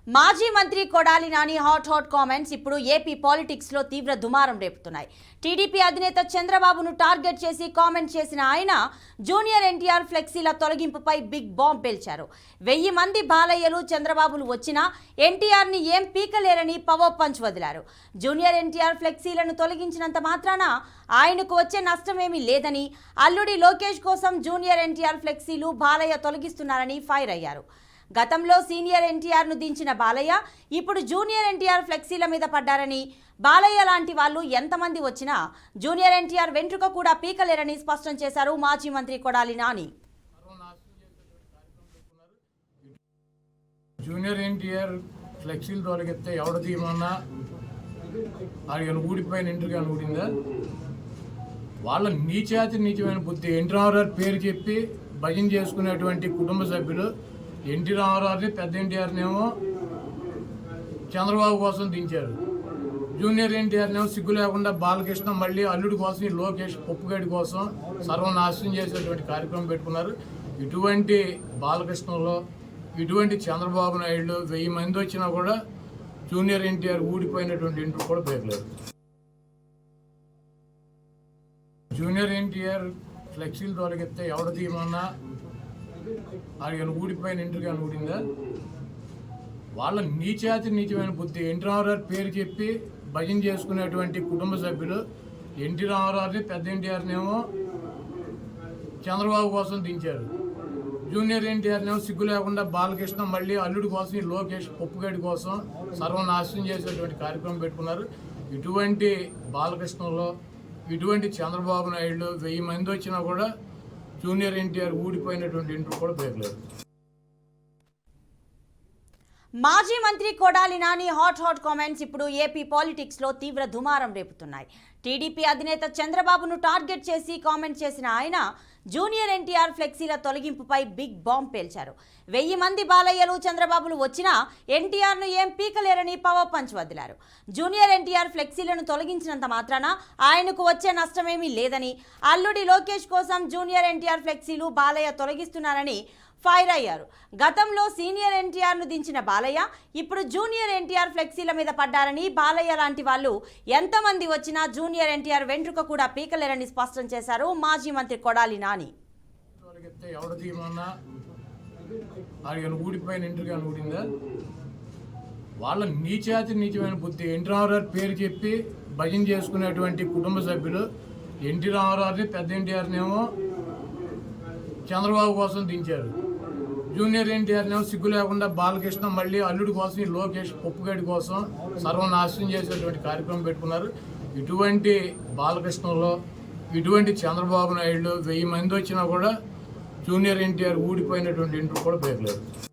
మాజీ మంత్రి Kodali Nani hot comments ఇప్పుడు ఏపీ పాలిటిక్స్ లో తీవ్ర దుమారం రేపుతున్నాయి. టీడీపీ అధినేత చంద్రబాబును టార్గెట్ చేసి కామెంట్ చేసిన ఆయన జూనియర్ ఎన్టీఆర్ ఫ్లెక్సీల తొలగింపుపై బిగ్ బాంబ్ పేల్చారు. 1000 మంది బాలయ్యలు చంద్రబాబులు వచ్చినా ఎన్టీఆర్ ని ఏం పీకలేరని పవర్ పంచ్ వదిలారు. జూనియర్ ఎన్టీఆర్ ఫ్లెక్సీలను తొలగించినంత మాత్రాన ఆయనకు వచ్చే నష్టమేమీ లేదని, అల్లుడి లోకేష్ కోసం జూనియర్ ఎన్టీఆర్ ఫ్లెక్సీలు బాలయ్య తొలగిస్తున్నారని ఫైర్ అయ్యారు. గతంలో సీనియర్ ఎన్టీఆర్ ను దించిన బాలయ్య ఇప్పుడు జూనియర్ ఎన్టీఆర్ ఫ్లెక్సీల మీద పడ్డారని, బాలయ్య లాంటి వాళ్ళు ఎంతమంది వచ్చినా జూనియర్ ఎన్టీఆర్ వెంట్రుక కూడా పీకలేరని స్పష్టం చేశారు మాజీ మంత్రి కొడాలి నాని. జూనియర్ ఎన్టీఆర్ ఫ్లెక్సీలు తొలగిస్తే ఎవడ తీయమన్నా ఆయన ఊడిపోయిన ఇంటికి అని ఊడిందా? వాళ్ళ నీచమైన బుద్ధి. ఎన్టీ రామారావు పేరు చెప్పి భజన చేసుకునేటువంటి కుటుంబ సభ్యులు ఎన్టీ రామారావుని, పెద్ద ఎన్టీఆర్నేమో చంద్రబాబు కోసం దించారు. జూనియర్ ఎన్టీఆర్నేమో సిగ్గు లేకుండా బాలకృష్ణ మళ్ళీ అల్లుడి కోసం, లోకేష్ పప్పుగడి కోసం సర్వనాశనం చేసేటువంటి కార్యక్రమం పెట్టుకున్నారు. ఇటువంటి బాలకృష్ణలో ఇటువంటి చంద్రబాబు నాయుడు 1000 మంది వచ్చినా కూడా జూనియర్ ఎన్టీఆర్ ఊడిపోయినటువంటి ఇంటికి కూడా పేర్లేదు. జూనియర్ ఎన్టీఆర్ ఫ్లెక్సీలు తొలగిస్తే ఎవడ తీయమన్నా ఆయన ఊడిపోయిన ఇంటికి అని ఊడిందా? వాళ్ళ నీచమైన బుద్ధి. ఎన్టీ రామారావు పేరు చెప్పి భజన చేసుకునేటువంటి కుటుంబ సభ్యులు ఎన్టీ రామారావుని, పెద్ద ఎన్టీఆర్నేమో చంద్రబాబు కోసం దించారు. జూనియర్ ఎన్టీఆర్నేమో సిగ్గు లేకుండా బాలకృష్ణ మళ్ళీ అల్లుడి కోసం, లోకేష్ పప్పుగడి కోసం సర్వనాశనం చేసేటువంటి కార్యక్రమం పెట్టుకున్నారు. ఇటువంటి బాలకృష్ణలో ఇటువంటి చంద్రబాబు నాయుడు 1000 మంది వచ్చినా కూడా జూనియర్ ఎన్టీఆర్ ఊడిపోయినటువంటి ఇంటికి కూడా పేర్లేదు. మాజీ మంత్రి కొడాలి నాని హాట్ కామెంట్స్ ఇప్పుడు ఏపీ పాలిటిక్స్ లో తీవ్ర దుమారం రేపుతున్నాయి. టీడీపీ అధినేత చంద్రబాబును టార్గెట్ చేసి కామెంట్ చేసిన ఆయన జూనియర్ ఎన్టీఆర్ ఫ్లెక్సీల తొలగింపుపై బిగ్ బాంబ్ పేల్చారు. 1000 మంది బాలయ్యలు చంద్రబాబులు వచ్చినా ఎన్టీఆర్ ను ఏం పీకలేరని పవర్ పంచ్ వదిలారు. జూనియర్ ఎన్టీఆర్ ఫ్లెక్సీలను తొలగించినంత మాత్రాన ఆయనకు వచ్చే నష్టమేమీ లేదని, అల్లుడి లోకేష్ కోసం జూనియర్ ఎన్టీఆర్ ఫ్లెక్సీలు బాలయ్య తొలగిస్తున్నారని ఫైర్ అయ్యారు. గతంలో సీనియర్ ఎన్టీఆర్ ను దించిన బాలయ్య ఇప్పుడు జూనియర్ ఎన్టీఆర్ ఫ్లెక్సీల మీద పడ్డారని, బాలయ్య లాంటి వాళ్ళు ఎంతమంది వచ్చినా జూనియర్ ఎన్టీఆర్ వెంట్రుక కూడా పీకలేరని స్పష్టం చేశారు మాజీ మంత్రి కొడాలి నాని. ఊడిపోయిన ఇంటికి అని ఊడిందా? వాళ్ళ నీచమైన బుద్ధి. ఎన్టీ రామారావు పేరు చెప్పి భజన చేసుకునేటువంటి కుటుంబ సభ్యులు ఎన్టీ రామారావుని, పెద్ద ఎన్టీఆర్నేమో చంద్రబాబు కోసం దించారు. జూనియర్ ఎన్టీఆర్నేమో సిగ్గు లేకుండా బాలకృష్ణ మళ్ళీ అల్లుడి కోసం, లోకేష్ పప్పుగడి కోసం సర్వనాశనం చేసేటువంటి కార్యక్రమం పెట్టుకున్నారు. ఇటువంటి బాలకృష్ణలో ఇటువంటి చంద్రబాబు నాయుడు 1000 మంది వచ్చినా కూడా జూనియర్ ఎన్టీఆర్ ఊడిపోయినటువంటి ఇంటికి కూడా పేర్లేదు.